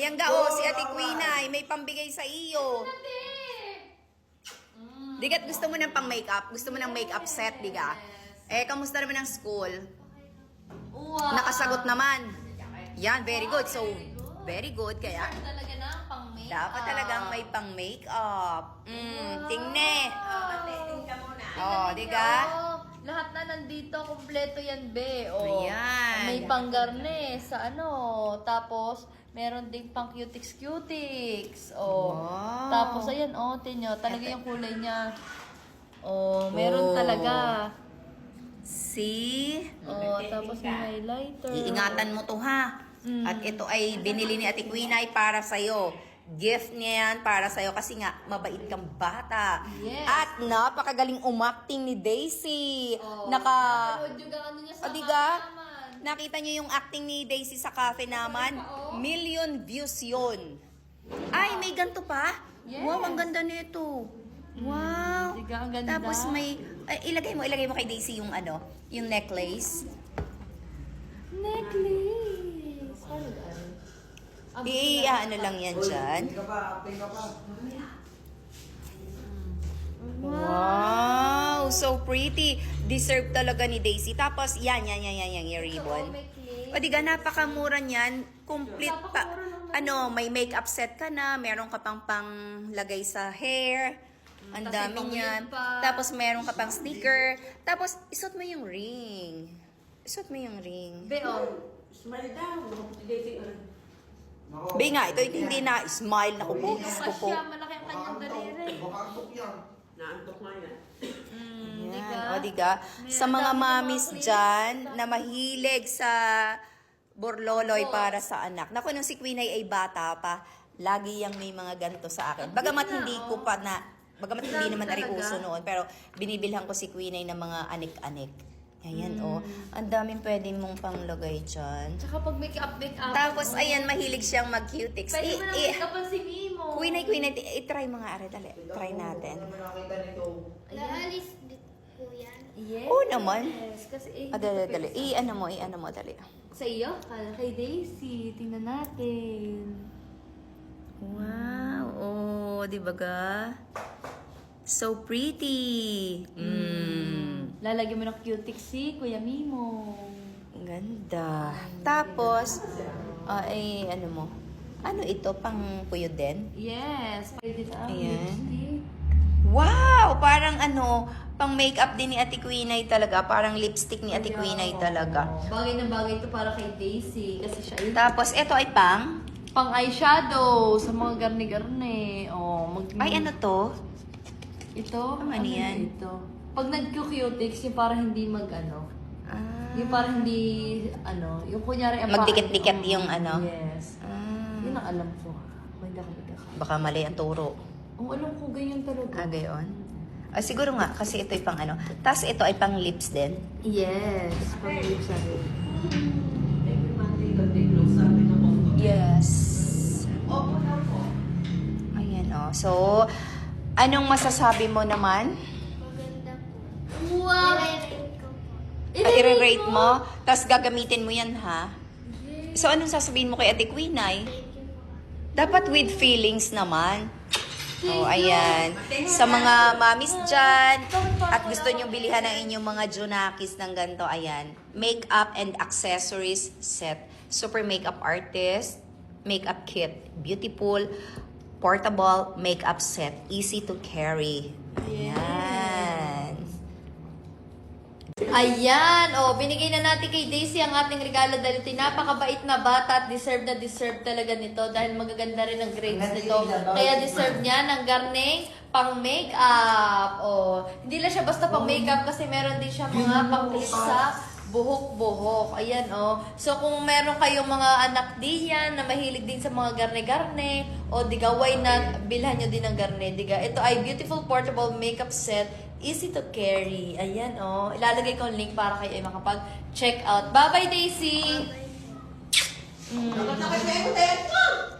Ayan ga, oh, si Ate Quinay, may pambigay sa iyo. Digat, gusto mo ng pang makeup? Gusto mo ng makeup set, diga? Eh, kamusta naman ang school? Nakasagot naman. Yan, very good. So, very good. Kaya, Talaga na pang makeup. dapat talagang may pang makeup. Tingne. Oh, diga? Lahat na nandito, kompleto yan, be. Oh, Ayan. may panggarne sa ano. Tapos, meron ding pang cutics. Oh. Wow. Tapos, ayan, oh, tinyo. Talaga yung kulay niya. Oh, meron Oh. talaga. See? Oh, tapos may highlighter. Iingatan mo to, ha? At ito ay binili ni Ate Quinay para sa'yo. Gift niya yan para sa'yo kasi nga, mabait kang bata. Yes. At napakagaling umakting ni Daisy. Oh, Naka... napanood yung ano niya sa O, diga? cafe naman. Nakita niyo yung acting ni Daisy sa cafe naman? Million views yun. Ay, may ganito pa? Yes. Wow, ang ganda nito. Wow. Diga, ang ganda. Tapos may... Ay, ilagay mo kay Daisy yung ano, yung necklace. Necklace. Ano lang yan dyan. Wow, so pretty. Deserve talaga ni Daisy. Tapos, yan, yung ribbon. O diga, napakamura niyan. Complete pa. Ano, may makeup set ka na. Meron ka pang panglagay sa hair. Ang Tas may dami niyan. pang-lip pa. Tapos, meron ka pang sticker. Tapos, isuot mo yung ring. Isuot mo yung ring. Be, oh. Smile daw. Be nga, ito hindi na smile na ko po. Yung Diyos ko po. siya, malaki ang kanyang daliri. Naantok nga yan. Yan, o diga, sa mga mamis dyan na mahilig sa borloloy para sa anak. Naku, nung si Queen ay bata pa, lagi yang may mga ganito sa akin. Bagamat hindi ko pa na, bagamat hindi naman ari uso noon, pero binibilhan ko si Queen ay ng mga anik-anik. Ayan, oh. Ang daming pwede mong panglagay dyan. Tsaka pag make-up. Tapos, ayan, mahilig siyang mag-cutics. Pwede mo na make-upan si Mimo. Queen ay, i-try mga are, dali. Try natin. Naalis ko yan. Yes. Oo naman. Kasi Dali. I-ano mo, dali. Sa iyo? Kay Daisy. Tingnan natin. Wow, oh, di ba ga? So pretty. Lalagyan mo ng cutics si Kuya Mimo. Ang ganda. Tapos, ano mo? Ano ito? Pang puyo din? Yes. Pwede na. Ayan. Lipstick. Wow! Parang ano, pang makeup din ni Ate Quinay talaga. Parang lipstick ni Ate Quinay talaga. Bagay na bagay ito para kay Daisy. Kasi siya yun. Tapos, ito ay pang? Pang eyeshadow sa mga garni-garni. Oh, Ay, ano to? Ito? Ano yan? Ito? Pag nag-cutics, yung parang hindi mag-ano. Ah, Yung parang hindi, yung kunyari... ang Magdikit-dikit paa- yung ano? Yes. Yun ang alam ko. Hindi ako. baka mali ang turo. Alam ko, ganyan talaga. Gayon. Siguro nga, kasi ito ay pang ano. Tapos ito ay pang lips din. Yes. Pag lips na rin. Every Monday, pag they close, sabi na po. Yes. Opo na po. Ayan o. So, anong masasabi mo naman? Maganda po. Wow! I-rate ko po. I-rate mo, tapos gagamitin mo yan, ha? So, anong sasabihin mo kay Ate Quinay? Thank you po. Dapat with feelings naman. Oh, ayan. Sa mga mamis dyan, at gusto nyo bilihan ng inyong mga Junakis ng ganito, ayan. Makeup and accessories set. Super makeup artist, makeup kit. Beautiful, portable makeup set. Easy to carry. Ayan. Ayan, binigay na natin kay Daisy ang ating regalo dahil ito napakabait na bata at deserve talaga nito dahil magaganda rin ang grades nito. Kaya deserve niya ng garning pang makeup. Hindi lang siya basta pang makeup kasi meron din siya mga pang clip sa buhok-buhok. Ayan, So, kung meron kayong mga anak diyan na mahilig din sa mga garne-garne, diga, why not bilhan nyo din ng garne, diga. Ito ay beautiful portable makeup set. Easy to carry. Ayan, ilalagay ko ang link para kayo ay makapag-check out. Bye-bye, Daisy! Bye. Nakasaya ko tayo.